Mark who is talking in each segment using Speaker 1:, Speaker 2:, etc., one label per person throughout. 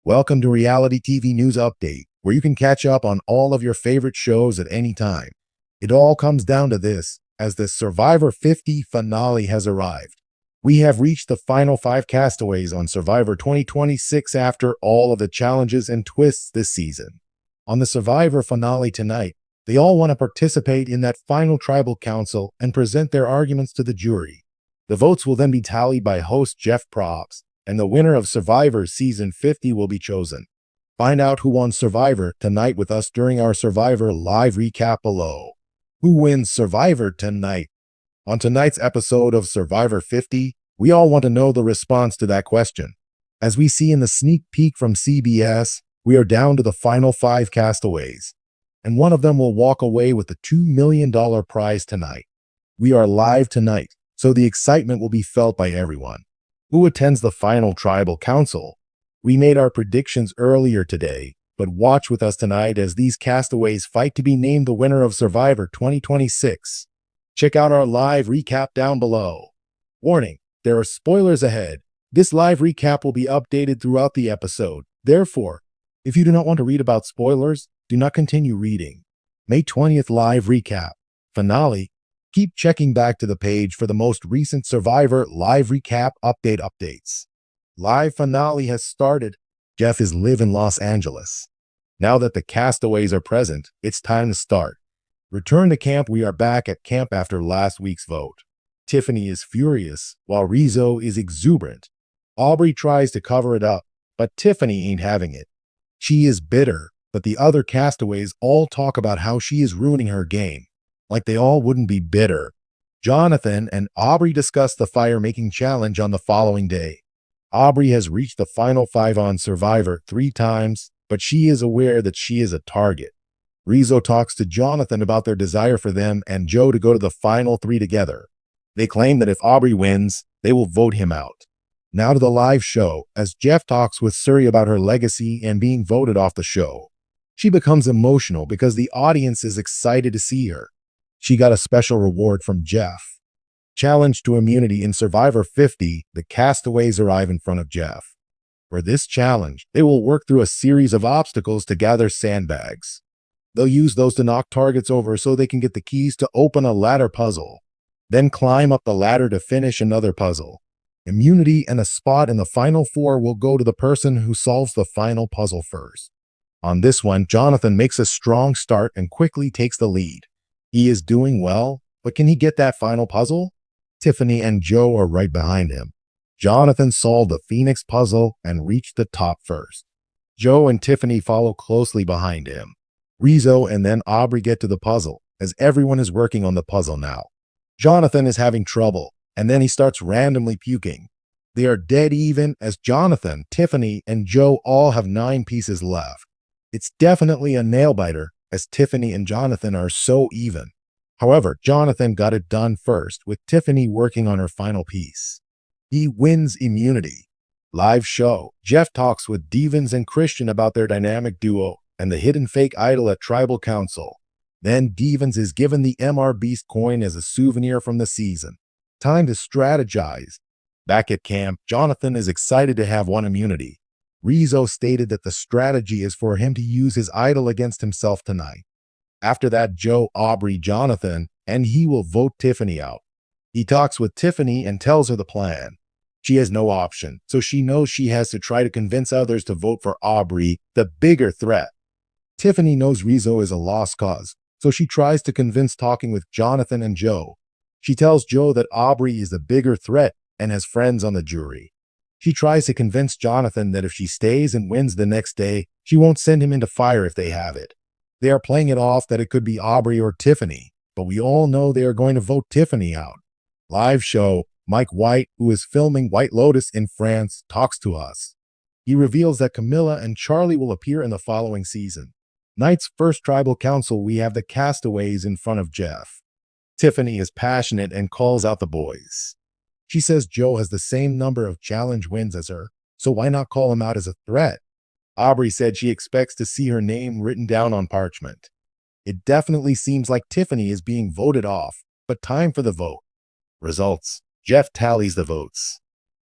Speaker 1: Welcome to Reality TV News Update, where you can catch up on all of your favorite shows at any time. It all comes down to this, as the Survivor 50 finale has arrived. We have reached the final 5 castaways on Survivor 2026 after all of the challenges and twists this season. On the Survivor finale tonight, they all want to participate in that final tribal council and present their arguments to the jury. The votes will then be tallied by host Jeff Probst, and the winner of Survivor Season 50 will be chosen. Find out who won Survivor tonight with us during our Survivor live recap below. Who wins Survivor tonight? On tonight's episode of Survivor 50, we all want to know the response to that question. As we see in the sneak peek from CBS, we are down to the final 5 castaways, and one of them will walk away with the $2 million prize tonight. We are live tonight, so the excitement will be felt by everyone. Who attends the final tribal council? We made our predictions earlier today, but watch with us tonight as these castaways fight to be named the winner of Survivor 2026. Check out our live recap down below. Warning, there are spoilers ahead. This live recap will be updated throughout the episode. Therefore, if you do not want to read about spoilers, do not continue reading. May 20th live recap. Finale. Keep checking back to the page for the most recent Survivor live recap updates. Live finale has started. Jeff is live in Los Angeles. Now that the castaways are present, it's time to start. Return to camp. We are back at camp after last week's vote. Tiffany is furious, while Rizzo is exuberant. Aubry tries to cover it up, but Tiffany ain't having it. She is bitter, but the other castaways all talk about how she is ruining her game. Like they all wouldn't be bitter. Jonathan and Aubry discuss the fire-making challenge on the following day. Aubry has reached the final 5 on Survivor 3 times, but she is aware that she is a target. Rizzo talks to Jonathan about their desire for them and Joe to go to the final 3 together. They claim that if Aubry wins, they will vote him out. Now to the live show, as Jeff talks with Suri about her legacy and being voted off the show. She becomes emotional because the audience is excited to see her. She got a special reward from Jeff. Challenge to immunity in Survivor 50, the castaways arrive in front of Jeff. For this challenge, they will work through a series of obstacles to gather sandbags. They'll use those to knock targets over so they can get the keys to open a ladder puzzle. Then climb up the ladder to finish another puzzle. Immunity and a spot in the final 4 will go to the person who solves the final puzzle first. On this one, Jonathan makes a strong start and quickly takes the lead. He is doing well, but can he get that final puzzle? Tiffany and Joe are right behind him. Jonathan solved the Phoenix puzzle and reached the top first. Joe and Tiffany follow closely behind him. Rizzo and then Aubry get to the puzzle, as everyone is working on the puzzle now. Jonathan is having trouble, and then he starts randomly puking. They are dead even as Jonathan, Tiffany, and Joe all have 9 pieces left. It's definitely a nail-biter, as Tiffany and Jonathan are so even. However, Jonathan got it done first, with Tiffany working on her final piece. He wins immunity. Live show. Jeff talks with Devens and Christian about their dynamic duo and the hidden fake idol at Tribal Council. Then Devens is given the MR Beast coin as a souvenir from the season. Time to strategize. Back at camp, Jonathan is excited to have won immunity. Rizzo stated that the strategy is for him to use his idol against himself tonight. After that, Joe, Aubry, Jonathan, and he will vote Tiffany out. He talks with Tiffany and tells her the plan. She has no option, so she knows she has to try to convince others to vote for Aubry, the bigger threat. Tiffany knows Rizzo is a lost cause, so she tries to convince talking with Jonathan and Joe. She tells Joe that Aubry is the bigger threat and has friends on the jury. She tries to convince Jonathan that if she stays and wins the next day, she won't send him into fire if they have it. They are playing it off that it could be Aubry or Tiffany, but we all know they are going to vote Tiffany out. Live show, Mike White, who is filming White Lotus in France, talks to us. He reveals that Camilla and Charlie will appear in the following season. Night's first tribal council, we have the castaways in front of Jeff. Tiffany is passionate and calls out the boys. She says Joe has the same number of challenge wins as her, so why not call him out as a threat? Aubry said she expects to see her name written down on parchment. It definitely seems like Tiffany is being voted off, but time for the vote. Results. Jeff tallies the votes.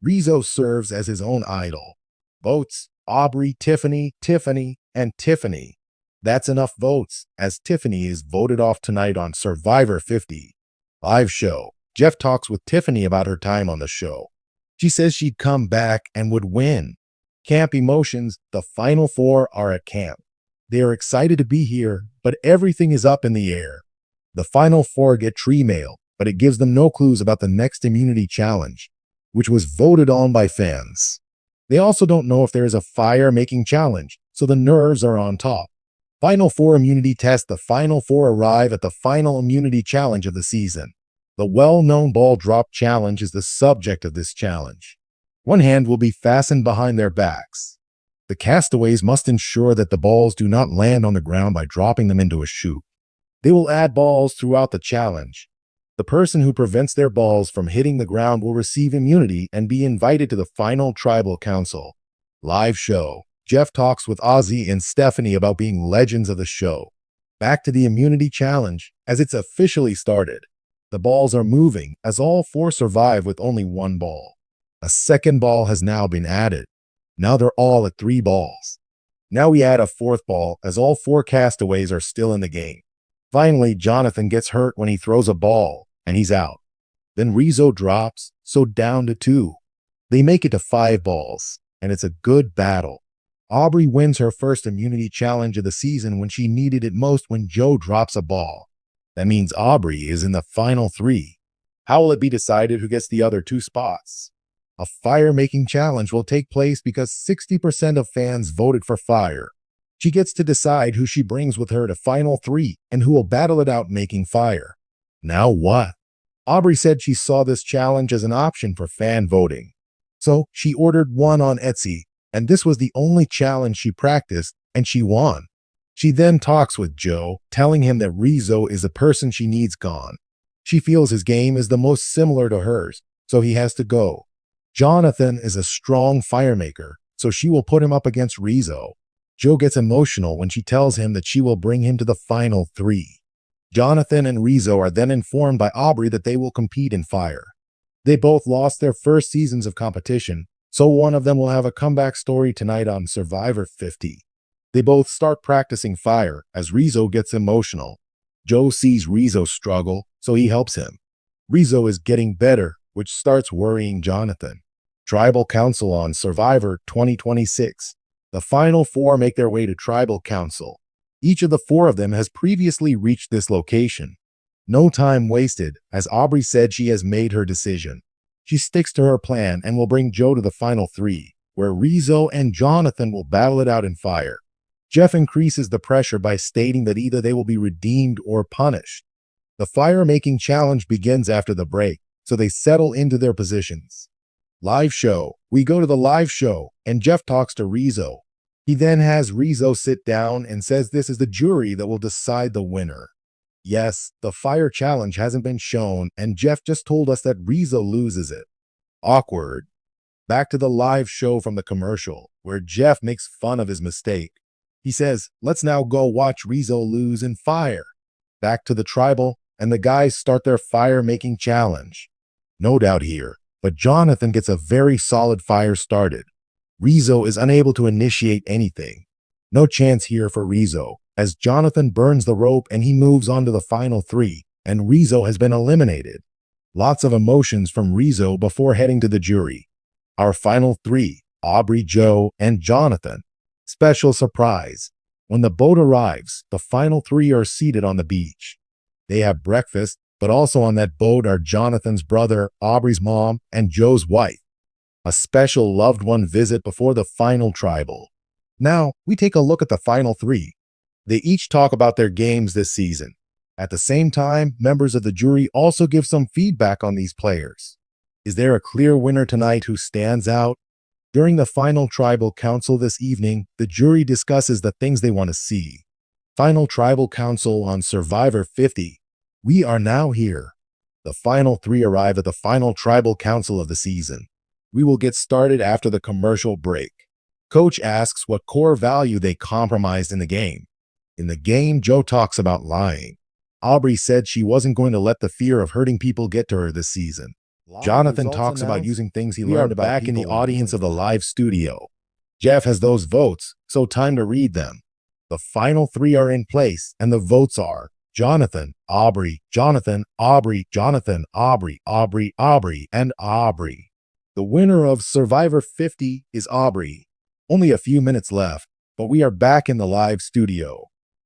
Speaker 1: Rizzo serves as his own idol. Votes. Aubry, Tiffany, Tiffany, and Tiffany. That's enough votes, as Tiffany is voted off tonight on Survivor 50. Live show. Jeff talks with Tiffany about her time on the show. She says she'd come back and would win. Camp emotions. The final four are at camp. They are excited to be here, but everything is up in the air. The final four get tree mail, but it gives them no clues about the next immunity challenge, which was voted on by fans. They also don't know if there is a fire-making challenge, so the nerves are on top. Final four immunity test. The final four arrive at the final immunity challenge of the season. The well-known ball drop challenge is the subject of this challenge. One hand will be fastened behind their backs. The castaways must ensure that the balls do not land on the ground by dropping them into a chute. They will add balls throughout the challenge. The person who prevents their balls from hitting the ground will receive immunity and be invited to the final tribal council. Live show. Jeff talks with Ozzy and Stephanie about being legends of the show. Back to the immunity challenge, as it's officially started. The balls are moving, as all four survive with only one ball. A second ball has now been added. Now they're all at 3 balls. Now we add a 4th ball, as all 4 castaways are still in the game. Finally, Jonathan gets hurt when he throws a ball, and he's out. Then Rizzo drops, so down to 2. They make it to 5 balls, and it's a good battle. Aubry wins her first immunity challenge of the season when she needed it most when Joe drops a ball. That means Aubry is in the final 3. How will it be decided who gets the other 2 spots? A fire-making challenge will take place because 60% of fans voted for fire. She gets to decide who she brings with her to final 3 and who will battle it out making fire. Now what? Aubry said she saw this challenge as an option for fan voting. So she ordered one on Etsy, and this was the only challenge she practiced, and she won. She then talks with Joe, telling him that Rizzo is the person she needs gone. She feels his game is the most similar to hers, so he has to go. Jonathan is a strong firemaker, so she will put him up against Rizzo. Joe gets emotional when she tells him that she will bring him to the final 3. Jonathan and Rizzo are then informed by Aubry that they will compete in fire. They both lost their first seasons of competition, so one of them will have a comeback story tonight on Survivor 50. They both start practicing fire as Rizzo gets emotional. Joe sees Rizzo struggle, so he helps him. Rizzo is getting better, which starts worrying Jonathan. Tribal Council on Survivor 2026. The final 4 make their way to Tribal Council. Each of the 4 of them has previously reached this location. No time wasted, as Aubry said she has made her decision. She sticks to her plan and will bring Joe to the final 3, where Rizzo and Jonathan will battle it out in fire. Jeff increases the pressure by stating that either they will be redeemed or punished. The fire-making challenge begins after the break, so they settle into their positions. Live show. We go to the live show, and Jeff talks to Rizzo. He then has Rizzo sit down and says this is the jury that will decide the winner. Yes, the fire challenge hasn't been shown, and Jeff just told us that Rizzo loses it. Awkward. Back to the live show from the commercial, where Jeff makes fun of his mistake. He says, let's now go watch Rizzo lose in fire. Back to the tribal, and the guys start their fire-making challenge. No doubt here, but Jonathan gets a very solid fire started. Rizzo is unable to initiate anything. No chance here for Rizzo, as Jonathan burns the rope and he moves on to the final 3, and Rizzo has been eliminated. Lots of emotions from Rizzo before heading to the jury. Our final 3, Aubry, Joe, and Jonathan. Special surprise. When the boat arrives, the final 3 are seated on the beach. They have breakfast, but also on that boat are Jonathan's brother, Aubry's mom, and Joe's wife. A special loved one visit before the final tribal. Now, we take a look at the final 3. They each talk about their games this season. At the same time, members of the jury also give some feedback on these players. Is there a clear winner tonight who stands out? During the final tribal council this evening, the jury discusses the things they want to see. Final tribal council on Survivor 50. We are now here. The final 3 arrive at the final tribal council of the season. We will get started after the commercial break. Coach asks what core value they compromised in the game. In the game, Joe talks about lying. Aubry said she wasn't going to let the fear of hurting people get to her this season. Jonathan talks about using things he learned about back in the audience of the live studio. Jeff has those votes, so time to read them. The final three are in place, and the votes are Jonathan, Aubry, Jonathan, Aubry, Jonathan, Aubry, Aubry, Aubry, and Aubry. The winner of Survivor 50 is Aubry. Only a few minutes left, but we are back in the live studio.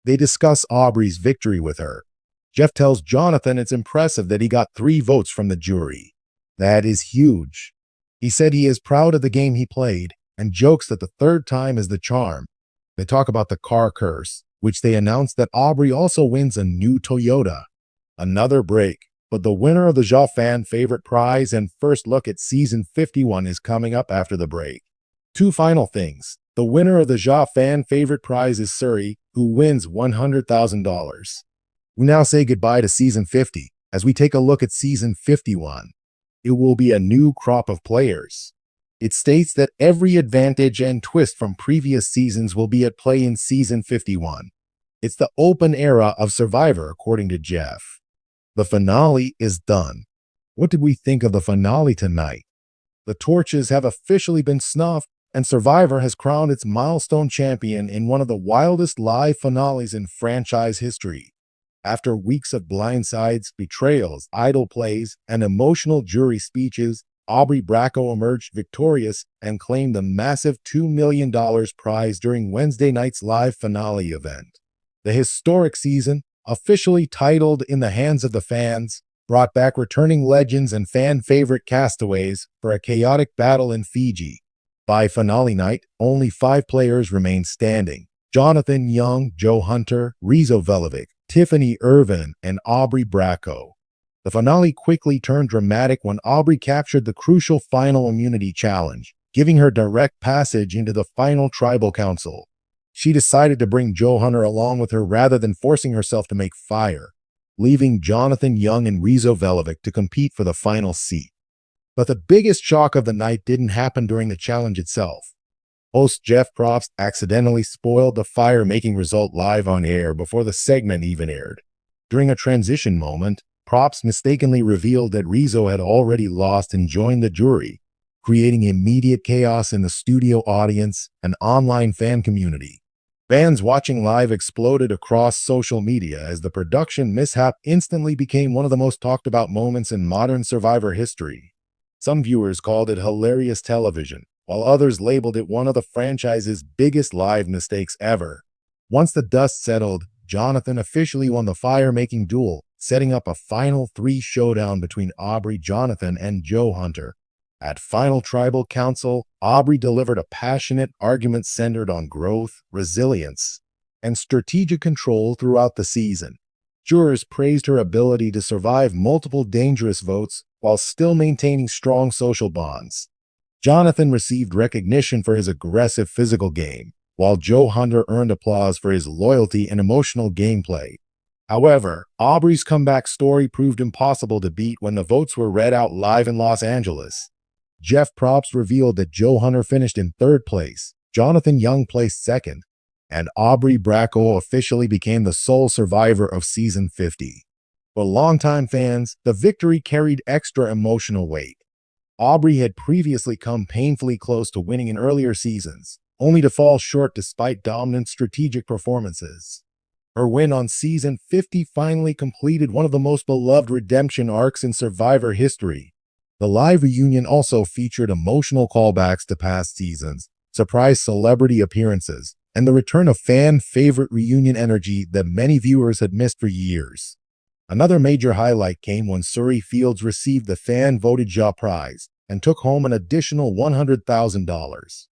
Speaker 1: They discuss Aubry's victory with her. Jeff tells Jonathan it's impressive that he got 3 votes from the jury. That is huge. He said he is proud of the game he played and jokes that the third time is the charm. They talk about the car curse, which they announce that Aubry also wins a new Toyota. Another break, but the winner of the Ja fan favorite prize and first look at season 51 is coming up after the break. 2 final things. The winner of the Ja fan favorite prize is Suri, who wins $100,000. We now say goodbye to season 50 as we take a look at season 51. It will be a new crop of players. It states that every advantage and twist from previous seasons will be at play in season 51. It's the open era of Survivor, according to Jeff. The finale is done. What did we think of the finale tonight? The torches have officially been snuffed, and Survivor has crowned its milestone champion in one of the wildest live finales in franchise history. After weeks of blindsides, betrayals, idle plays, and emotional jury speeches, Aubry Bracco emerged victorious and claimed the massive $2 million prize during Wednesday night's live finale event. The historic season, officially titled In the Hands of the Fans, brought back returning legends and fan-favorite castaways for a chaotic battle in Fiji. By finale night, only 5 players remained standing: Jonathan Young, Joe Hunter, Rizzo Velovic, Tiffany Irvin, and Aubry Bracco. The finale quickly turned dramatic when Aubry captured the crucial final immunity challenge, giving her direct passage into the final tribal council. She decided to bring Joe Hunter along with her rather than forcing herself to make fire, leaving Jonathan Young and Rizzo Velovic to compete for the final seat. But the biggest shock of the night didn't happen during the challenge itself. Host Jeff Probst accidentally spoiled the fire-making result live on air before the segment even aired. During a transition moment, Probst mistakenly revealed that Rizzo had already lost and joined the jury, creating immediate chaos in the studio audience and online fan community. Fans watching live exploded across social media as the production mishap instantly became one of the most talked about moments in modern Survivor history. Some viewers called it hilarious television, while others labeled it one of the franchise's biggest live mistakes ever. Once the dust settled, Jonathan officially won the fire-making duel, setting up a final 3 showdown between Aubry, Jonathan, and Joe Hunter. At Final Tribal Council, Aubry delivered a passionate argument centered on growth, resilience, and strategic control throughout the season. Jurors praised her ability to survive multiple dangerous votes while still maintaining strong social bonds. Jonathan received recognition for his aggressive physical game, while Joe Hunter earned applause for his loyalty and emotional gameplay. However, Aubry's comeback story proved impossible to beat when the votes were read out live in Los Angeles. Jeff Probst revealed that Joe Hunter finished in 3rd place, Jonathan Young placed 2nd, and Aubry Bracco officially became the sole survivor of season 50. For longtime fans, the victory carried extra emotional weight. Aubry had previously come painfully close to winning in earlier seasons, only to fall short despite dominant strategic performances. Her win on season 50 finally completed one of the most beloved redemption arcs in Survivor history. The live reunion also featured emotional callbacks to past seasons, surprise celebrity appearances, and the return of fan-favorite reunion energy that many viewers had missed for years. Another major highlight came when Suri Fields received the fan-voted Ja prize and took home an additional $100,000.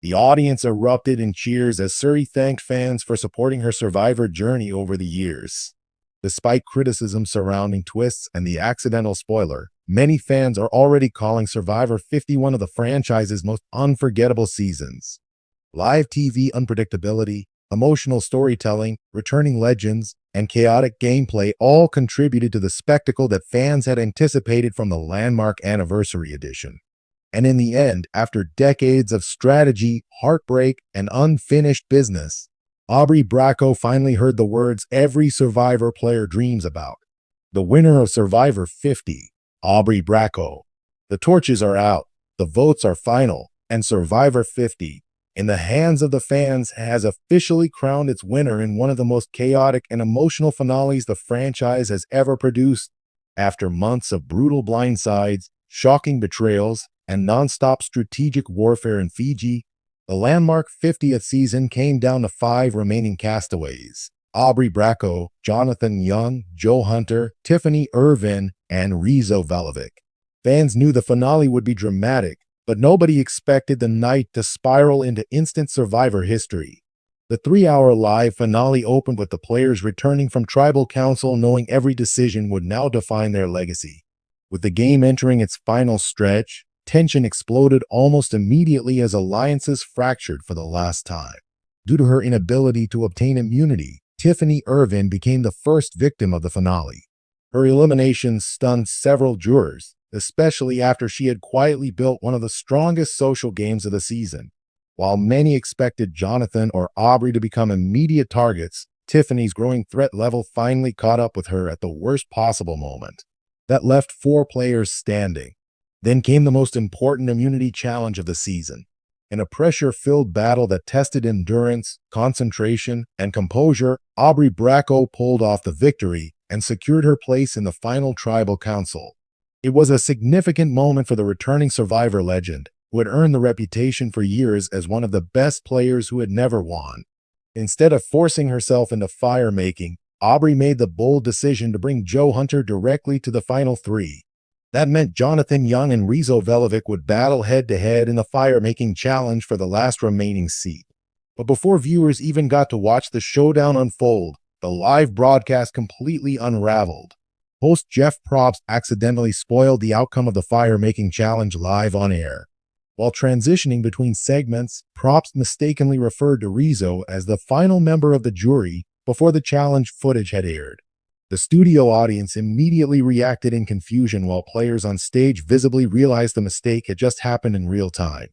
Speaker 1: The audience erupted in cheers as Suri thanked fans for supporting her Survivor journey over the years. Despite criticism surrounding twists and the accidental spoiler, many fans are already calling Survivor 50 one of the franchise's most unforgettable seasons. Live TV unpredictability, emotional storytelling, returning legends, and chaotic gameplay all contributed to the spectacle that fans had anticipated from the landmark Anniversary Edition. And in the end, after decades of strategy, heartbreak, and unfinished business, Aubry Bracco finally heard the words every Survivor player dreams about. The winner of Survivor 50, Aubry Bracco. The torches are out, the votes are final, and Survivor 50 in the hands of the fans has officially crowned its winner in one of the most chaotic and emotional finales the franchise has ever produced. After months of brutal blindsides, shocking betrayals, and non-stop strategic warfare in Fiji, the landmark 50th season came down to 5 remaining castaways: Aubry Bracco, Jonathan Young, Joe Hunter, Tiffany Irvin, and Rizzo Velovic. Fans knew the finale would be dramatic, but nobody expected the night to spiral into instant Survivor history. The 3-hour live finale opened with the players returning from Tribal Council knowing every decision would now define their legacy. With the game entering its final stretch, tension exploded almost immediately as alliances fractured for the last time. Due to her inability to obtain immunity, Tiffany Irvin became the first victim of the finale. Her elimination stunned several jurors, especially after she had quietly built one of the strongest social games of the season. While many expected Jonathan or Aubry to become immediate targets, Tiffany's growing threat level finally caught up with her at the worst possible moment. That left 4 players standing. Then came the most important immunity challenge of the season. In a pressure-filled battle that tested endurance, concentration, and composure, Aubry Bracco pulled off the victory and secured her place in the final Tribal Council. It was a significant moment for the returning Survivor legend, who had earned the reputation for years as one of the best players who had never won. Instead of forcing herself into fire-making, Aubry made the bold decision to bring Joe Hunter directly to the final 3. That meant Jonathan Young and Rizzo Velovic would battle head-to-head in the fire-making challenge for the last remaining seat. But before viewers even got to watch the showdown unfold, the live broadcast completely unraveled. Host Jeff Probst accidentally spoiled the outcome of the fire-making challenge live on air. While transitioning between segments, Probst mistakenly referred to Rizzo as the final member of the jury before the challenge footage had aired. The studio audience immediately reacted in confusion while players on stage visibly realized the mistake had just happened in real time.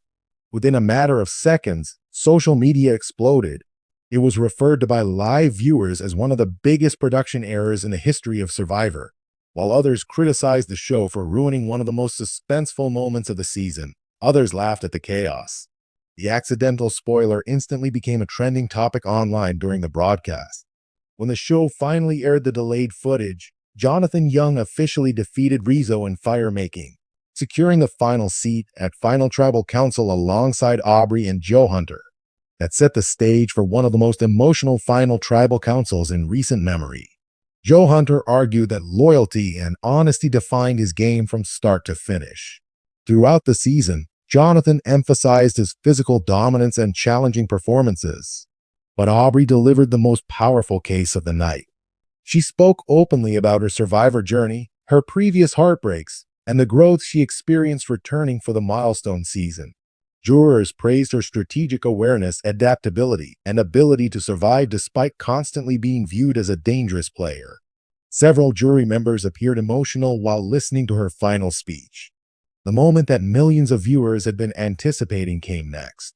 Speaker 1: Within a matter of seconds, social media exploded. It was referred to by live viewers as one of the biggest production errors in the history of Survivor, while others criticized the show for ruining one of the most suspenseful moments of the season. Others laughed at the chaos. The accidental spoiler instantly became a trending topic online during the broadcast. When the show finally aired the delayed footage, Jonathan Young officially defeated Rizzo in fire-making, securing the final seat at Final Tribal Council alongside Aubry and Joe Hunter. That set the stage for one of the most emotional Final Tribal Councils in recent memory. Joe Hunter argued that loyalty and honesty defined his game from start to finish. Throughout the season, Jonathan emphasized his physical dominance and challenging performances. But Aubry delivered the most powerful case of the night. She spoke openly about her Survivor journey, her previous heartbreaks, and the growth she experienced returning for the milestone season. Jurors praised her strategic awareness, adaptability, and ability to survive despite constantly being viewed as a dangerous player. Several jury members appeared emotional while listening to her final speech. The moment that millions of viewers had been anticipating came next.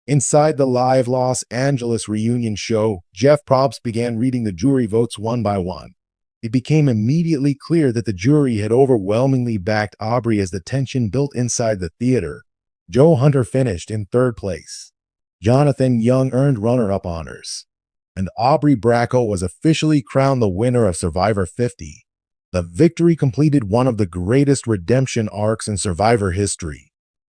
Speaker 1: Inside the live Los Angeles reunion show, Jeff Probst began reading the jury votes one by one. It became immediately clear that the jury had overwhelmingly backed Aubry as the tension built inside the theater. Joe Hunter finished in 3rd place. Jonathan Young earned runner-up honors. And Aubry Bracco was officially crowned the winner of Survivor 50. The victory completed one of the greatest redemption arcs in Survivor history.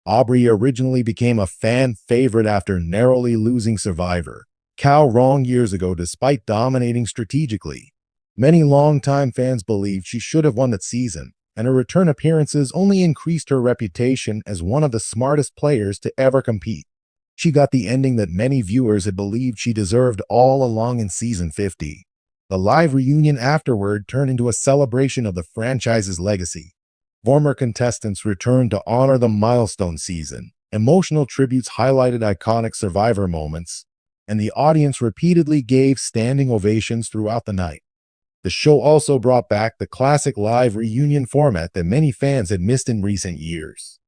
Speaker 1: Aubry originally became a fan favorite after narrowly losing Survivor, Cow wrong years ago despite dominating strategically. Many longtime fans believed she should have won that season, and her return appearances only increased her reputation as one of the smartest players to ever compete. She got the ending that many viewers had believed she deserved all along in season 50. The live reunion afterward turned into a celebration of the franchise's legacy. Former contestants returned to honor the milestone season. Emotional tributes highlighted iconic Survivor moments, and the audience repeatedly gave standing ovations throughout the night. The show also brought back the classic live reunion format that many fans had missed in recent years.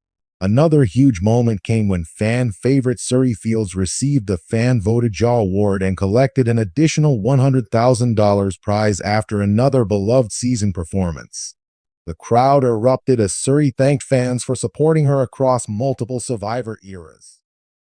Speaker 1: Another huge moment came when fan favorite Surrey Fields received the Fan Voted Jaw Award and collected an additional $100,000 prize after another beloved season performance. The crowd erupted as Surrey thanked fans for supporting her across multiple Survivor eras.